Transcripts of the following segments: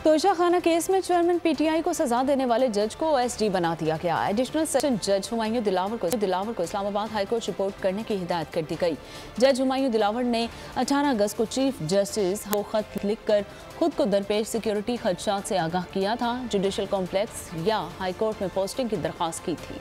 توشہ خانہ کیس میں chairman P T I کو سزا دینے والے جج کو OSD بنا دیا گیا۔ ایڈیشنل سیشن جج ہمایوں دلاور کو اسلام آباد ہائی کورٹ رپورٹ کرنے کی ہدایت کر دی گئی۔ جج ہمایوں دلاور نے 18 اگست کو چیف جسٹس کو خط لکھ کر خود کو درپیش سیکیورٹی خدشات سے آگاہ کیا تھا۔ جوڈیشل کمپلیکس یا ہائی کورٹ میں پوسٹنگ کی درخواست کی تھی۔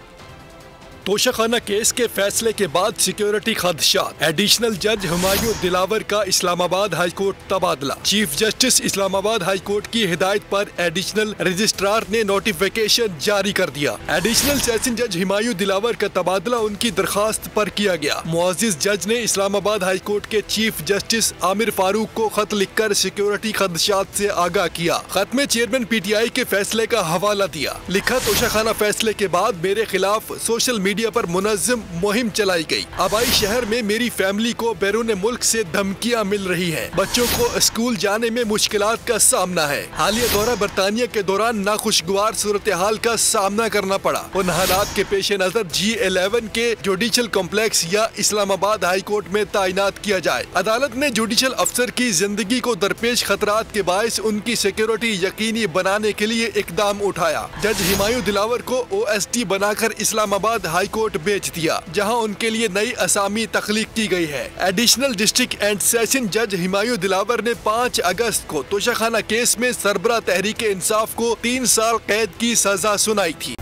توشہ خانہ کیس کے فیصلے کے بعد سیکیورٹی خدشات، ایڈیشنل جج ہمایوں دلاور کا اسلام آباد ہائی کورٹ تبادلہ۔ چیف جسٹس اسلام آباد ہائی کورٹ کی ہدایت پر ایڈیشنل رجسٹرار نے نوٹیفیکیشن جاری کر دیا۔ ایڈیشنل سیشن جج ہمایوں دلاور کا تبادلہ ان کی درخواست پر کیا گیا۔ معزز جج نے اسلام آباد ہائی کورٹ کے چیف جسٹس عامر فاروق کو خط لکھ کر سیکیورٹی خدشات سے آگاہ کیا۔ خط میں چیئرمین پی ٹی آئی کے فیصلے کا حوالہ دیا۔ لکھا، توشہ خانہ فیصلے کے بعد میرے خلاف سوشل میڈیا پر منظم مہم چلائی گئی۔ آبائی شہر میں میری فیملی کو بیرون ملک سے دھمکیاں مل رہی ہیں۔ بچوں کو اسکول جانے میں مشکلات کا سامنا ہے۔ حالیہ دورہ برطانیہ کے دوران ناخوشگوار صورتحال کا سامنا کرنا پڑا۔ ان حالات کے پیش نظر G11 کے جوڈیشل کمپلیکس یا اسلام آباد ہائی کورٹ میں تعینات کیا جائے۔ عدالت نے جوڈیشل افسر کی زندگی کو درپیش خطرات کے باعث ان کی سیکیورٹی یقینی بنانے کے لیے اقدام اٹھایا۔ جج ہمایوں دلاور کو OSD بنا کر اسلام آباد ہائی کورٹ بھیج دیا، جہاں ان کے لیے نئی اسامی تخلیق کی گئی ہے۔ ایڈیشنل ڈسٹرکٹ اینڈ سیشن جج ہمایوں دلاور نے 5 اگست کو توشہ خانہ کیس میں سربراہ تحریک انصاف کو 3 سال قید کی سزا سنائی تھی۔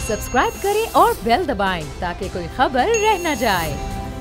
سبسکرائب کریں اور بیل دبائیں تاکہ کوئی خبر رہ نہ جائے۔